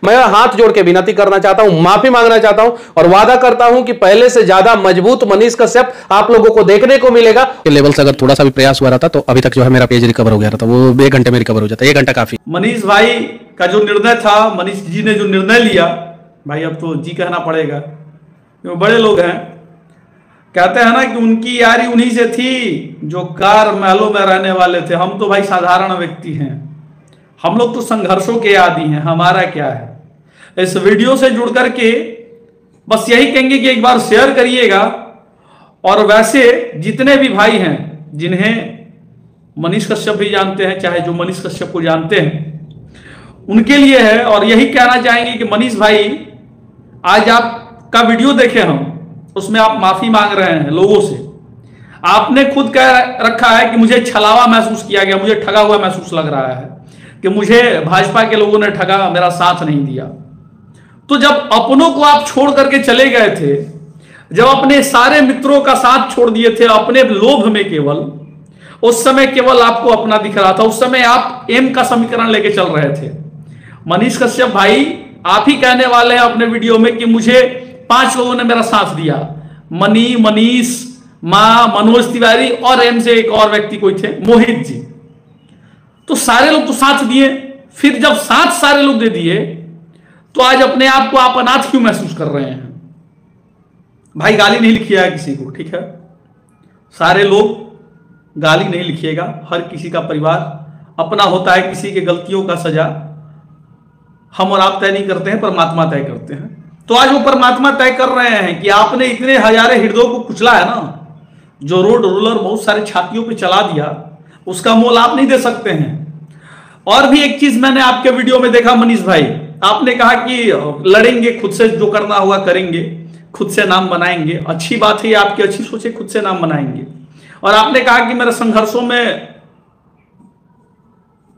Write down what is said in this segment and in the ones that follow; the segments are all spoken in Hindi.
मैं हाथ जोड़ के विनती करना चाहता हूं, माफी मांगना चाहता हूं और वादा करता हूं कि पहले से ज्यादा मजबूत मनीष कश्यप आप लोगों को देखने को मिलेगा। लेवल से अगर थोड़ा सा भी प्रयास हुआ रहता तो अभी तक जो है मेरा पेज रिकवर हो गया था, वो 1 घंटे में रिकवर हो जाता। 1 घंटा काफी। मनीष भाई का जो निर्णय था, मनीष जी ने जो निर्णय लिया, भाई अब तो जी कहना पड़ेगा, क्योंकि बड़े लोग हैं। कहते हैं ना कि उनकी यारी उन्हीं से थी जो कार महलों में रहने वाले थे। हम तो भाई साधारण व्यक्ति हैं, हम लोग तो संघर्षों के आदी हैं। हमारा क्या है, इस वीडियो से जुड़ करके बस यही कहेंगे कि एक बार शेयर करिएगा। और वैसे जितने भी भाई हैं जिन्हें मनीष कश्यप भी जानते हैं, चाहे जो मनीष कश्यप को जानते हैं, उनके लिए है। और यही कहना चाहेंगे कि मनीष भाई, आज आपका वीडियो देखे हम, उसमें आप माफी मांग रहे हैं लोगों से। आपने खुद कह रखा है कि मुझे छलावा महसूस किया गया, मुझे ठगा हुआ महसूस लग रहा है कि मुझे भाजपा के लोगों ने ठगा, मेरा साथ नहीं दिया। तो जब अपनों को आप छोड़ करके चले गए थे, जब अपने सारे मित्रों का साथ छोड़ दिए थे अपने लोभ में, केवल उस समय केवल आपको अपना दिख रहा था। उस समय आप एम का समीकरण लेके चल रहे थे। मनीष कश्यप भाई, आप ही कहने वाले हैं अपने वीडियो में कि मुझे 5 लोगों ने मेरा साथ दिया, मनीष, मां, मनोज तिवारी और एम से एक और व्यक्ति कोई थे, मोहित जी। तो सारे लोग तो साथ दिए। फिर जब साथ सारे लोग दे दिए तो आज अपने आप को आप अनाथ क्यों महसूस कर रहे हैं? भाई गाली नहीं लिखिएगा किसी को, ठीक है? सारे लोग गाली नहीं लिखिएगा। हर किसी का परिवार अपना होता है, किसी के गलतियों का सजा हम और आप तय नहीं करते हैं, परमात्मा तय करते हैं। तो आज वो परमात्मा तय कर रहे हैं कि आपने इतने हजारे हृदयों को कुचला है ना, जो रोड रोलर बहुत सारे छातियों पे चला दिया, उसका मोल आप नहीं दे सकते हैं। और भी एक चीज मैंने आपके वीडियो में देखा मनीष भाई, आपने कहा कि लड़ेंगे, खुद से जो करना होगा करेंगे, खुद से नाम बनाएंगे। अच्छी बात है, आपकी अच्छी सोच है, खुद से नाम बनाएंगे। और आपने कहा कि मेरे संघर्षों में,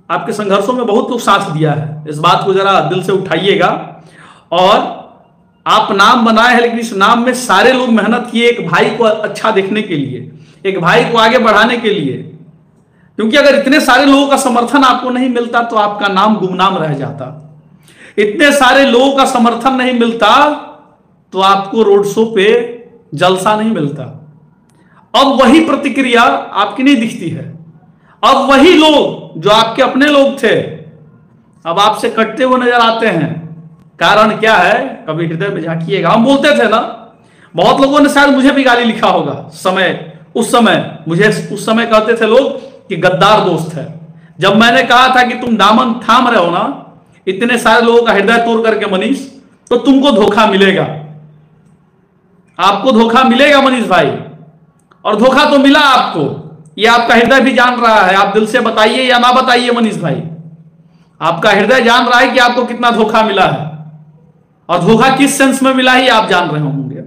आपके संघर्षों में बहुत लोग साथ दिया है। इस बात को जरा दिल से उठाइएगा। और आप नाम बनाए हैं, लेकिन इस नाम में सारे लोग मेहनत किए एक भाई को अच्छा देखने के लिए, एक भाई को आगे बढ़ाने के लिए। क्योंकि अगर इतने सारे लोगों का समर्थन आपको नहीं मिलता तो आपका नाम गुमनाम रह जाता। इतने सारे लोगों का समर्थन नहीं मिलता तो आपको रोड शो पे जलसा नहीं मिलता। अब वही प्रतिक्रिया आपकी नहीं दिखती है। अब वही लोग जो आपके अपने लोग थे अब आपसे कटते हुए नजर आते हैं। कारण क्या है, कभी हृदय में झांकिएगा। हम बोलते थे ना, बहुत लोगों ने शायद मुझे भी गाली लिखा होगा उस समय मुझे उस समय कहते थे लोग कि गद्दार दोस्त है। जब मैंने कहा था कि तुम दामन थाम रहे हो ना इतने सारे लोगों का हृदय तोड़ करके मनीष, तो तुमको धोखा मिलेगा, आपको धोखा मिलेगा मनीष भाई। और धोखा तो मिला आपको, ये आपका हृदय भी जान रहा है। आप दिल से बताइए या ना बताइए मनीष भाई, आपका हृदय जान रहा है कि आपको कितना धोखा मिला है। और धोखा किस सेंस में मिला है आप जान रहे होंगे।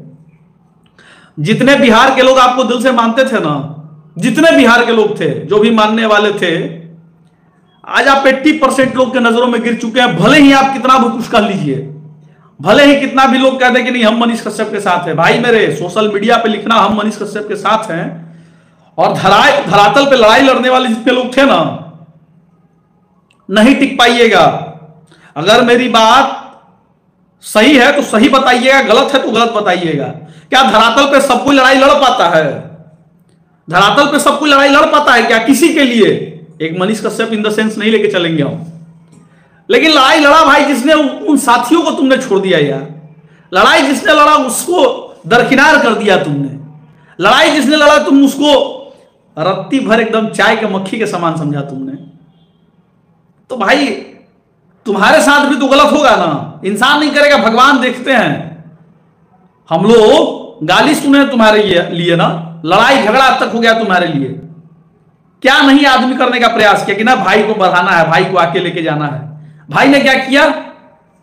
जितने बिहार के लोग आपको दिल से मानते थे ना, जितने बिहार के लोग थे जो भी मानने वाले थे, आज आप 80% लोग के नजरों में गिर चुके हैं। भले ही आप कितना भी कुछ कर लीजिए, भले ही कितना भी लोग कहते हैं कि नहीं हम मनीष कश्यप के साथ हैं। भाई मेरे, सोशल मीडिया पे लिखना हम मनीष कश्यप के साथ हैं, और धरातल पे लड़ाई लड़ने वाले जितने लोग थे ना, नहीं टिक पाइएगा। अगर मेरी बात सही है तो सही बताइएगा, गलत है तो गलत बताइएगा। क्या धरातल पे सब कोई लड़ाई लड़ पाता है? धरातल पे सब कोई लड़ाई लड़ पाता है क्या किसी के लिए? एक Manish Kashyap in the sense नहीं लेके चलेंगे हम, लेकिन लड़ाई लड़ा भाई जिसने उन साथियों को तुमने छोड़ दिया यार। लड़ाई जिसने लड़ा उसको दरकिनार कर दिया तुमने। लड़ाई जिसने लड़ा तुम उसको रत्ती भर एकदम चाय के मक्खी के समान समझा तुमने। तो भाई तुम्हारे साथ भी तो गलत होगा ना। इंसान नहीं करेगा, भगवान देखते हैं। हम लोग गाली सुने तुम्हारे लिए ना, लड़ाई झगड़ा तक हो गया तुम्हारे लिए। क्या नहीं आदमी करने का प्रयास किया कि ना भाई को बढ़ाना है, भाई को आके लेके जाना है। भाई ने क्या किया,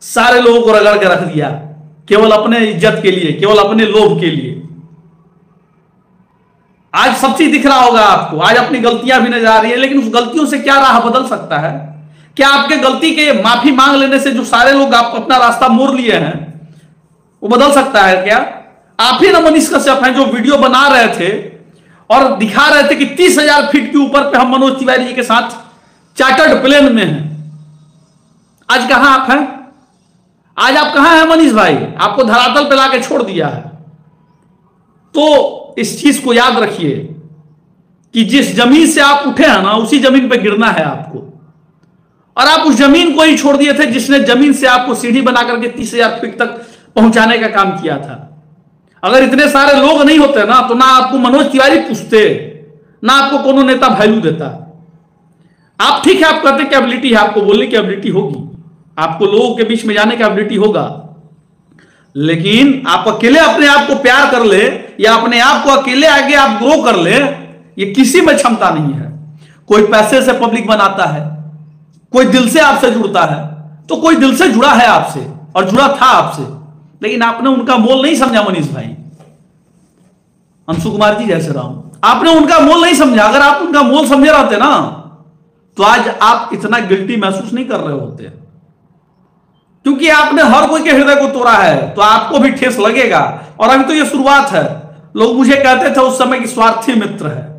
सारे लोगों को रगड़ के रख दिया, केवल अपने इज्जत के लिए, केवल अपने लोभ के लिए। आज सब चीज दिख रहा होगा आपको, आज अपनी गलतियां भी नजर आ रही है, लेकिन उस गलतियों से क्या राह बदल सकता है? क्या आपके गलती के माफी मांग लेने से जो सारे लोग आप अपना रास्ता मोड़ लिए हैं वो बदल सकता है क्या? आप ही ना मनीष कश्यप हैं जो वीडियो बना रहे थे और दिखा रहे थे कि 30,000 फीट के ऊपर पे हम मनोज तिवारी जी के साथ चार्टर्ड प्लेन में हैं। आज कहां आप हैं? आज आप कहां हैं मनीष भाई? आपको धरातल पे लाके छोड़ दिया है। तो इस चीज को याद रखिए कि जिस जमीन से आप उठे हैं ना, उसी जमीन पे गिरना है आपको। और आप उस जमीन को ही छोड़ दिए थे जिसने जमीन से आपको सीढ़ी बना करके 30,000 फीट तक पहुंचाने का काम किया था। अगर इतने सारे लोग नहीं होते ना, तो ना आपको मनोज तिवारी पूछते, ना आपको कोनो नेता वैल्यू देता। आप ठीक है, आप कहते कि एबिलिटी है, आपको बोलने की एबिलिटी होगी, आपको लोगों के बीच में जाने का एबिलिटी होगा, लेकिन आप अकेले अपने आप को प्यार कर ले या अपने आप को अकेले आगे आप ग्रो कर ले, ये किसी में क्षमता नहीं है। कोई पैसे से पब्लिक बनाता है, कोई दिल से आपसे जुड़ता है, तो कोई दिल से जुड़ा है आपसे और जुड़ा था आपसे, लेकिन आपने उनका मोल नहीं समझा। मनीष भाई, अंशु कुमार जी जय श्री राम, आपने उनका मोल नहीं समझा। अगर आप उनका मोल समझे रहते ना, तो आज आप इतना गिल्टी महसूस नहीं कर रहे होते, क्योंकि आपने हर कोई के हृदय को तोड़ा है, तो आपको भी ठेस लगेगा। और अभी तो ये शुरुआत है। लोग मुझे कहते थे उस समय की स्वार्थी मित्र है।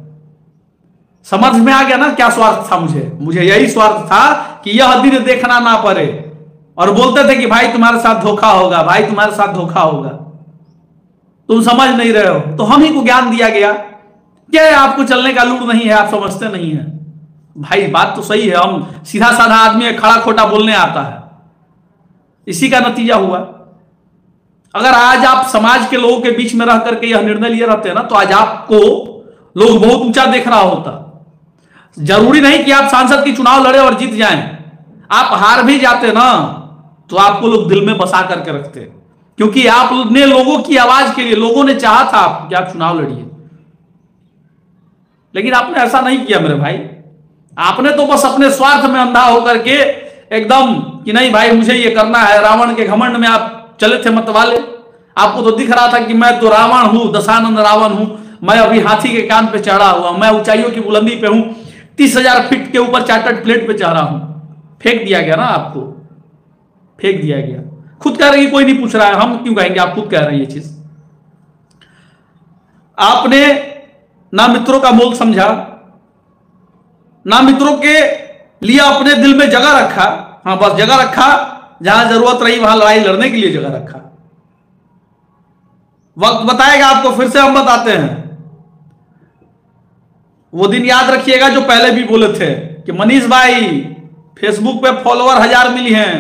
समझ में आ गया ना क्या स्वार्थ था? मुझे यही स्वार्थ था कि यह दिन देखना ना पड़े। और बोलते थे कि भाई तुम्हारे साथ धोखा होगा, भाई तुम्हारे साथ धोखा होगा, तुम समझ नहीं रहे हो। तो हम ही को ज्ञान दिया गया, क्या है आपको चलने का लूर नहीं है, आप समझते नहीं है। भाई बात तो सही है, हम सीधा साधा आदमी है, खड़ा खोटा बोलने आता है, इसी का नतीजा हुआ। अगर आज आप समाज के लोगों के बीच में रह करके यह निर्णय लिए रहते हैं ना, तो आज आपको लोग बहुत ऊंचा देख रहा होता। जरूरी नहीं कि आप सांसद की चुनाव लड़े और जीत जाएं, आप हार भी जाते ना, तो आपको लोग दिल में बसा करके रखते, क्योंकि आपने लोगों की आवाज के लिए, लोगों ने चाहा था कि आप चुनाव लड़िए, लेकिन आपने ऐसा नहीं किया मेरे भाई। आपने तो बस अपने स्वार्थ में अंधा होकर के एकदम कि नहीं भाई मुझे ये करना है, रावण के घमंड में आप चले थे मतवाले। आपको तो दिख रहा था कि मैं तो रावण हूं, दशानंद रावण हूं, मैं अभी हाथी के कान पे चढ़ा हुआ, मैं ऊंचाइयों की बुलंदी पे हूं, 30,000 फीट के ऊपर चार्टर्ड प्लेट पे चढ़ा हूं। फेंक दिया गया ना आपको, फेंक दिया गया। खुद कह रहे कोई नहीं पूछ रहा है, हम क्यों कहेंगे, आप खुद कह रहे हैं ये चीज। आपने ना मित्रों का मोल समझा, ना मित्रों के लिए अपने दिल में जगह रखा। हाँ बस जगह रखा, जहां जरूरत रही वहां लड़ाई लड़ने के लिए जगह रखा। वक्त बताएगा आपको, फिर से हम बताते हैं। वो दिन याद रखिएगा जो पहले भी बोले थे कि मनीष भाई फेसबुक पे फॉलोअर 1000 मिली हैं,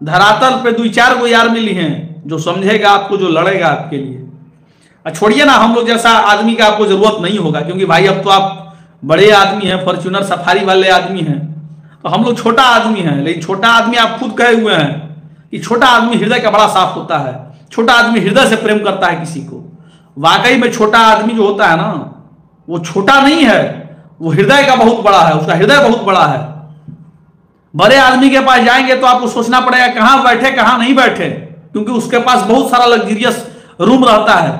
धरातल पे 2-4 को यार मिली हैं, जो समझेगा आपको, जो लड़ेगा आपके लिए। छोड़िए ना, हम लोग जैसा आदमी का आपको जरूरत नहीं होगा, क्योंकि भाई अब तो आप बड़े आदमी हैं, फॉर्च्यूनर सफारी वाले आदमी हैं, तो हम लोग छोटा आदमी हैं। लेकिन छोटा आदमी आप खुद कहे हुए हैं कि छोटा आदमी हृदय का बड़ा साफ होता है, छोटा आदमी हृदय से प्रेम करता है किसी को। वाकई में छोटा आदमी जो होता है ना, वो छोटा नहीं है, वो हृदय का बहुत बड़ा है, उसका हृदय बहुत बड़ा है। बड़े आदमी के पास जाएंगे तो आपको सोचना पड़ेगा कहां बैठे कहां नहीं बैठे, क्योंकि उसके पास बहुत सारा लग्जरियस रूम रहता है।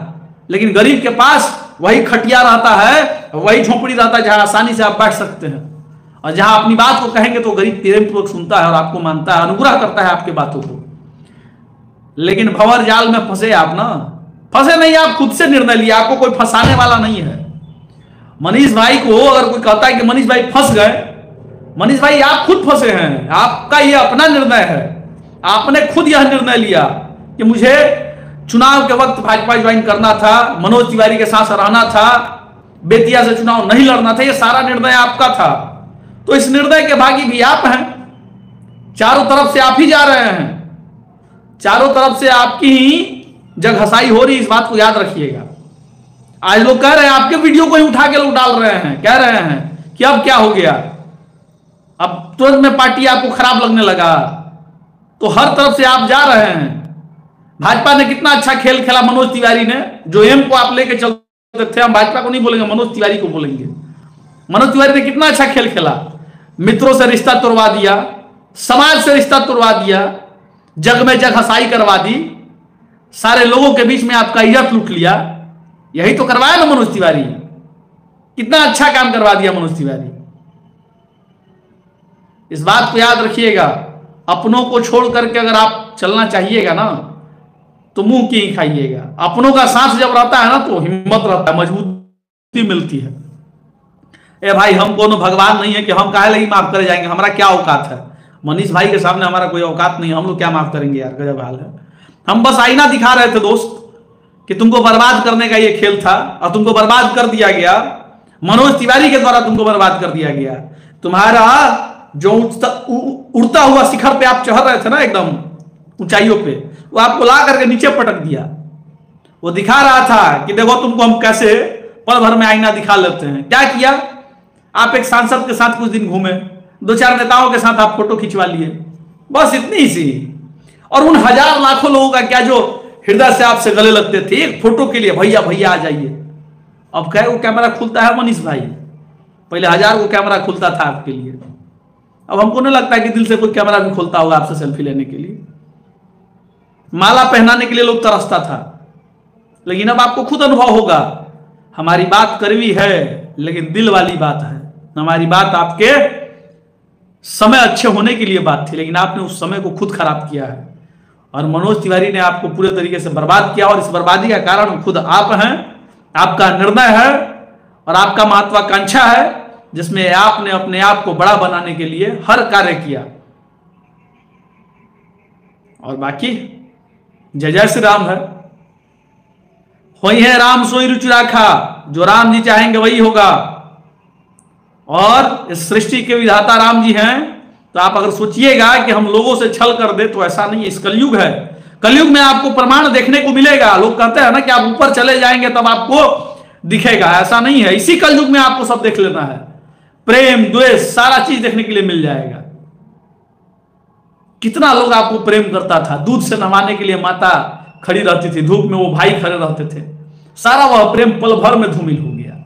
लेकिन गरीब के पास वही खटिया रहता है, वही झोपड़ी रहता है, जहां आसानी से आप बैठ सकते हैं, और जहां अपनी बात को कहेंगे तो गरीब प्रेम पूर्वक सुनता है और आपको मानता है, अनुग्रह करता है आपके बातों को। लेकिन भंवर जाल में फंसे आप ना, फंसे नहीं, आप खुद से निर्णय लिया, आपको कोई फंसाने वाला नहीं है। मनीष भाई को अगर कोई कहता है कि मनीष भाई फंस गए, मनीष भाई आप खुद फंसे हैं, आपका यह अपना निर्णय है। आपने खुद यह निर्णय लिया कि मुझे चुनाव के वक्त भाजपा ज्वाइन करना था, मनोज तिवारी के साथ रहना था, बेतिया से चुनाव नहीं लड़ना था, यह सारा निर्णय आपका था। तो इस निर्णय के भागी भी आप हैं, चारों तरफ से आप ही जा रहे हैं, चारों तरफ से आपकी ही जगहसाई हो रही, इस बात को याद रखिएगा। आज लोग कह रहे हैं, आपके वीडियो को ही उठा के लोग डाल रहे हैं, कह रहे हैं कि अब क्या हो गया, अब तुरंत में पार्टी आपको खराब लगने लगा। तो हर तरफ से आप जा रहे हैं। भाजपा ने कितना अच्छा खेल खेला मनोज तिवारी ने, जो एम को आप लेके चलते थे, हम भाजपा को नहीं बोलेंगे, मनोज तिवारी को बोलेंगे। मनोज तिवारी ने कितना अच्छा खेल खेला, मित्रों से रिश्ता तोड़वा दिया, समाज से रिश्ता तोड़वा दिया, जग में जग हसाई करवा दी, सारे लोगों के बीच में आपका इज्जत लूट लिया। यही तो करवाया ना मनोज तिवारी, कितना अच्छा काम करवा दिया मनोज तिवारी। इस बात को याद रखिएगा, अपनों को छोड़ करके अगर आप चलना चाहिएगा ना, तो मुंह की ही खाइएगा। अपनों का सांस जब रहता है ना, तो हिम्मत रहता है, मजबूती मिलती है। ए भाई, हम कोनो भगवान नहीं है कि हम काहे लगी माफ करे जाएंगे, हमारा क्या औकात है। मनीष भाई के सामने हमारा कोई औकात नहीं, हम लोग क्या माफ करेंगे यार, गजब हाल है। हम बस आईना दिखा रहे थे दोस्त कि तुमको बर्बाद करने का ये खेल था और तुमको बर्बाद कर दिया गया। मनोज तिवारी के द्वारा तुमको बर्बाद कर दिया गया। तुम्हारा जो उड़ता हुआ शिखर पे आप चढ़ रहे थे ना एकदम ऊंचाइयों पे, वो आपको ला करके नीचे पटक दिया। वो दिखा रहा था कि देखो तुमको हम कैसे पल भर में आईना दिखा लेते हैं। क्या किया? आप एक सांसद के साथ कुछ दिन घूमे, 2-4 नेताओं के साथ आप फोटो खिंचवा लिए, बस इतनी सी। और उन हजार लाखों लोगों का क्या जो हृदय से आपसे गले लगते थे एक फोटो के लिए, भैया भैया आ जाइए। अब क्या वो कैमरा खुलता है मनीष भाई? पहले 1000 को कैमरा खुलता था आपके लिए, अब हमको नहीं लगता कि दिल से कोई कैमरा भी खुलता होगा आपसे सेल्फी लेने के लिए। माला पहनाने के लिए लोग तरसता था, लेकिन अब आपको खुद अनुभव होगा हमारी बात कड़वी है लेकिन दिल वाली बात है। हमारी बात आपके समय अच्छे होने के लिए बात थी, लेकिन आपने उस समय को खुद खराब किया है और मनोज तिवारी ने आपको पूरे तरीके से बर्बाद किया। और इस बर्बादी का कारण खुद आप हैं, आपका निर्णय है और आपका महत्वाकांक्षा है, जिसमें आपने अपने आप को बड़ा बनाने के लिए हर कार्य किया। और बाकी जय जय श्री राम है। होई है राम सोई रुचि राखा, जो राम जी चाहेंगे वही होगा। और इस सृष्टि के विधाता राम जी हैं, तो आप अगर सोचिएगा कि हम लोगों से छल कर दे, तो ऐसा नहीं है। इस कलयुग है, कलयुग में आपको प्रमाण देखने को मिलेगा। लोग कहते हैं ना कि आप ऊपर चले जाएंगे तब आपको दिखेगा, ऐसा नहीं है। इसी कलयुग में आपको सब देख लेना है, प्रेम द्वेष सारा चीज देखने के लिए मिल जाएगा। कितना लोग आपको प्रेम करता था, दूध से नहवाने के लिए माता खड़ी रहती थी, धूप में वो भाई खड़े रहते थे, सारा वह प्रेम पल भर में धूमिल हो गया,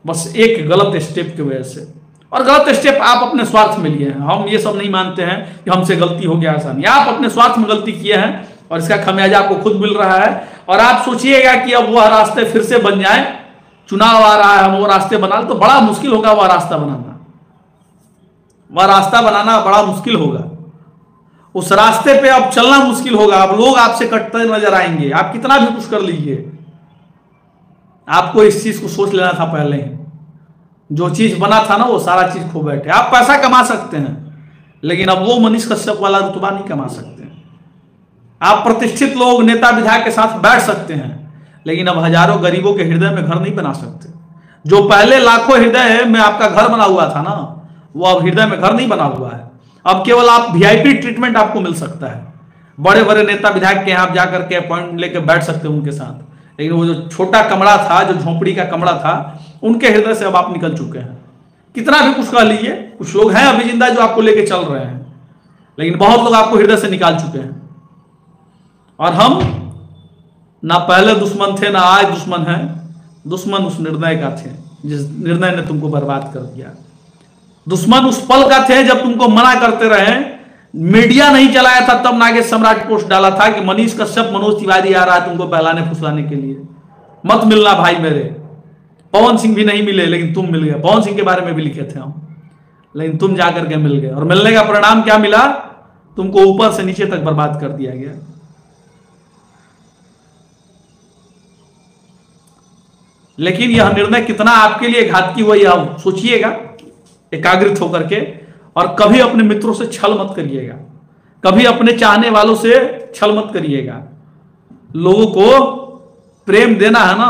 बस एक गलत स्टेप की वजह से। और गलत स्टेप आप अपने स्वार्थ में लिए हैं। हम ये सब नहीं मानते हैं कि हमसे गलती हो गया, ऐसा नहीं। आप अपने स्वार्थ में गलती किए हैं और इसका खमियाजा आपको खुद मिल रहा है। और आप सोचिएगा कि अब वह रास्ते फिर से बन जाए, चुनाव आ रहा है, हम वो रास्ते बना ले, तो बड़ा मुश्किल होगा वह रास्ता बनाना। वह रास्ता बनाना बड़ा मुश्किल होगा, उस रास्ते पे अब चलना मुश्किल होगा। अब लोग आपसे कटते नजर आएंगे, आप कितना भी कुछ कर लीजिए। आपको इस चीज को सोच लेना था पहले ही। जो चीज बना था ना वो सारा चीज खो बैठे। आप पैसा कमा सकते हैं, लेकिन अब वो मनीष कश्यप वाला रुतबा नहीं कमा सकते। आप प्रतिष्ठित लोग नेता विधायक के साथ बैठ सकते हैं, लेकिन अब हजारों गरीबों के हृदय में घर नहीं बना सकते। जो पहले लाखों हृदय में आपका घर बना हुआ था ना, वो अब हृदय में घर नहीं बना हुआ है। अब केवल आप वीआईपी ट्रीटमेंट आपको मिल सकता है। बड़े बड़े नेता विधायक के यहाँ आप जाकर के अपॉइंटमेंट लेकर बैठ सकते हैं उनके साथ, लेकिन वो जो छोटा कमरा था, जो झोपड़ी का कमरा था, उनके हृदय से अब आप निकल चुके हैं। कितना भी कुछ कह लीजिए, कुछ लोग हैं अभी जिंदा जो आपको लेके चल रहे हैं, लेकिन बहुत लोग आपको हृदय से निकाल चुके हैं। और हम ना पहले दुश्मन थे ना आज दुश्मन है। दुश्मन उस निर्णय का थे जिस निर्णय ने तुमको बर्बाद कर दिया। दुश्मन उस पल का थे जब तुमको मना करते रहे। मीडिया नहीं चलाया था तब नागेश सम्राट पोस्ट डाला था कि मनीष कश्यप मनोज तिवारी आ रहा है तुमको बहलाने फुसलाने के लिए, मत मिलना भाई मेरे। पवन सिंह भी नहीं मिले, लेकिन तुम मिल गए। पवन सिंह के बारे में भी लिखे थे हम, लेकिन तुम जाकर के मिल गए। और मिलने का परिणाम क्या मिला? तुमको ऊपर से नीचे तक बर्बाद कर दिया गया। लेकिन यह निर्णय कितना आपके लिए घातकी हुआ यह सोचिएगा एकाग्रित होकर के। और कभी अपने मित्रों से छल मत करिएगा, कभी अपने चाहने वालों से छल मत करिएगा। लोगों को प्रेम देना है ना,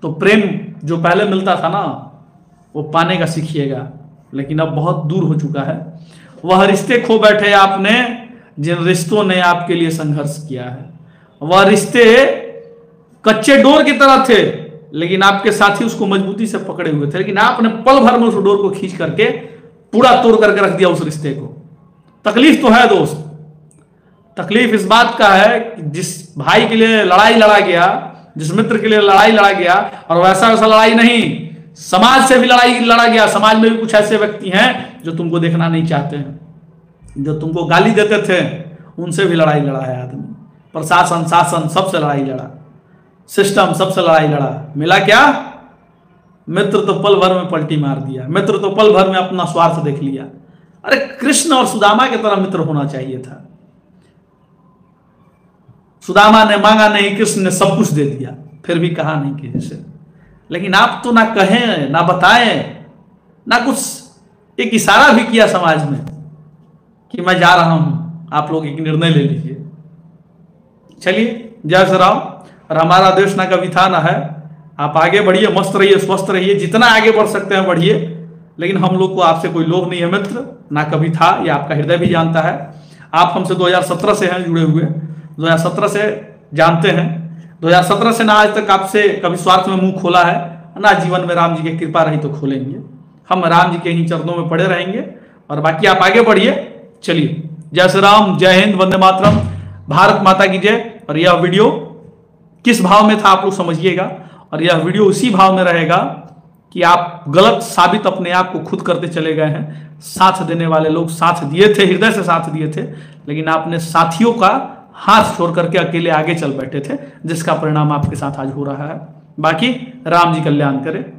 तो प्रेम जो पहले मिलता था ना वो पाने का सीखिएगा। लेकिन अब बहुत दूर हो चुका है। वह रिश्ते खो बैठे आपने जिन रिश्तों ने आपके लिए संघर्ष किया है। वह रिश्ते कच्चे डोर की तरह थे, लेकिन आपके साथी उसको मजबूती से पकड़े हुए थे, लेकिन आपने पल भर में उस डोर को खींच करके पूरा तोड़ करके रख दिया उस रिश्ते को। तकलीफ तो है दोस्त, तकलीफ इस बात का है कि जिस भाई के लिए लड़ाई लड़ा गया, जिस मित्र के लिए लड़ाई लड़ा गया, और वैसा वैसा लड़ाई नहीं, समाज से भी लड़ाई लड़ा गया। समाज में भी कुछ ऐसे व्यक्ति हैं जो तुमको देखना नहीं चाहते हैं, जो तुमको गाली देते थे, उनसे भी लड़ाई लड़ा है आदमी। प्रशासन, शासन, सबसे लड़ाई लड़ा, सिस्टम सबसे लड़ाई लड़ा। मिला क्या? मित्र तो पल भर में पलटी मार दिया, मित्र तो पल भर में अपना स्वार्थ देख लिया। अरे कृष्ण और सुदामा की तरह मित्र होना चाहिए था। सुदामा ने मांगा नहीं, कृष्ण ने सब कुछ दे दिया, फिर भी कहा नहीं किसी से। लेकिन आप तो ना कहें, ना बताएं, ना कुछ एक इशारा भी किया समाज में। कि मैं जा रहा हूं, आप लोग एक निर्णय ले लीजिए। चलिए, जय श्री राम। और हमारा देश ना कभी था ना है। आप आगे बढ़िए, मस्त रहिए, स्वस्थ रहिए, जितना आगे बढ़ सकते हैं बढ़िए, लेकिन हम लोग को आपसे कोई लोभ नहीं है मित्र, ना कभी था, ये आपका हृदय भी जानता है। आप हमसे 2017 से हैं जुड़े हुए, 2017 से जानते हैं, 2017 से ना आज तक आपसे कभी स्वार्थ में मुंह खोला है ना, जीवन में राम जी की कृपा रही तो खोलेंगे। हम राम जी के ही चरणों में पड़े रहेंगे और बाकी आप आगे बढ़िए। चलिए, जय श्री राम, जय हिंद, वंदे मातरम, भारत माता की जय। और यह वीडियो किस भाव में था आप लोग समझिएगा, और यह वीडियो उसी भाव में रहेगा कि आप गलत साबित अपने आप को खुद करते चले गए हैं। साथ देने वाले लोग साथ दिए थे, हृदय से साथ दिए थे, लेकिन आपने साथियों का हाथ छोड़ करके अकेले आगे चल बैठे थे, जिसका परिणाम आपके साथ आज हो रहा है। बाकी राम जी कल्याण करे।